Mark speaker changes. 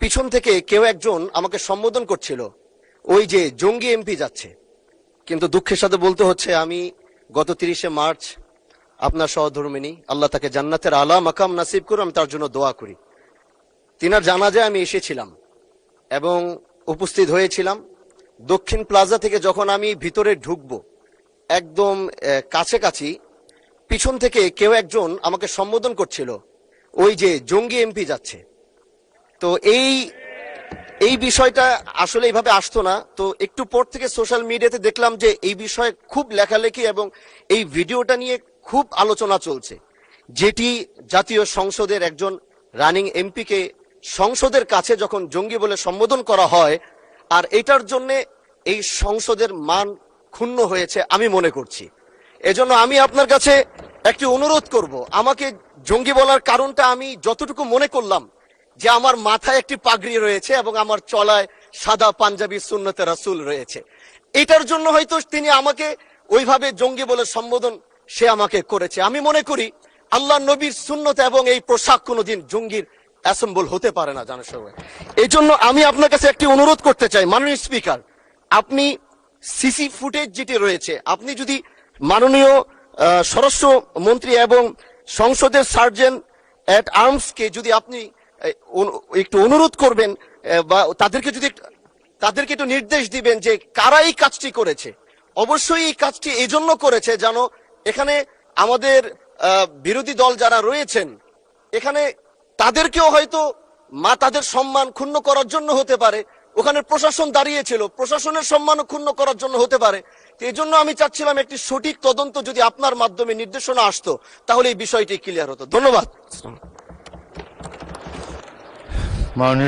Speaker 1: পিছন থেকে কেউ একজন আমাকে সম্বোধন করছিল, ওই যে জঙ্গি এমপি যাচ্ছে। কিন্তু দুঃখের সাথে বলতে হচ্ছে, আমি গত 30শে মার্চ আপনার সহধর্মিনী, আল্লাহ তাকে জান্নাতের আলা মাকাম নাসিব করুন, আমি তার জন্য দোয়া করি। তিনার জানাজায় আমি এসেছিলাম এবং উপস্থিত হয়েছিলাম। দক্ষিণ প্লাজা থেকে যখন আমি ভিতরে ঢুকবো, একদম কাছাকাছি পিছন থেকে কেউ একজন আমাকে সম্বোধন করছিল, ওই যে জঙ্গি এমপি যাচ্ছে। তো এই বিষয়টা আসলে এইভাবে আসতো না। তো একটু পর থেকে সোশ্যাল মিডিয়াতে দেখলাম যে এই বিষয়ে খুব লেখালেখি এবং এই ভিডিওটা নিয়ে খুব আলোচনা চলছে, যেটি জাতীয় সংসদের একজন রানিং এমপিকে সংসদের কাছে যখন জঙ্গি বলে সম্বোধন করা হয়, আর এটার জন্য এই সংসদের মান ক্ষুণ্ণ হয়েছে আমি মনে করছি। এজন্য আমি আপনার কাছে একটি অনুরোধ করব, আমাকে জঙ্গি বলার কারণটা আমি যতটুকু মনে করলাম যে আমার মাথায় একটি পাগড়ি রয়েছে এবং আমার চলায় সাদা পাঞ্জাবি সুন্নতে রাসূল রয়েছে, এটার জন্য হয়তো তিনি আমাকে ওইভাবে জঙ্গি বলে সম্বোধন সে আমাকে করেছে। আমি মনে করি আল্লাহ নবীর সুন্নত এবং এই পোশাক কোনোদিন জঙ্গির অ্যাসেম্বল হতে পারে না জানার সবাই। এই জন্য আমি আপনার কাছে একটি অনুরোধ করতে চাই, মাননীয় স্পিকার, আপনি সিসি ফুটেজ যেটি রয়েছে, আপনি যদি মাননীয় স্বরাষ্ট্র মন্ত্রী এবং সংসদের সার্জেন্ট অ্যাট আর্মসকে যদি আপনি একটু অনুরোধ করবেন বা তাদেরকে একটু নির্দেশ দিবেন যে কারা এই কাজটি করেছে। অবশ্যই এই কাজটি এই জন্য করেছে যেন এখানে আমাদের বিরোধী দল যারা রয়েছেন, এখানে তাদেরকেও হয়তো তাদের সম্মান ক্ষুণ্ণ করার জন্য হতে পারে। ওখানে প্রশাসন দাঁড়িয়েছিল, প্রশাসনের সম্মান ক্ষুণ্ণ করার জন্য হতে পারে। এই জন্য আমি চাচ্ছিলাম একটি সঠিক তদন্ত যদি আপনার মাধ্যমে নির্দেশনা আসতো, তাহলে এই বিষয়টি ক্লিয়ার হতো। ধন্যবাদ।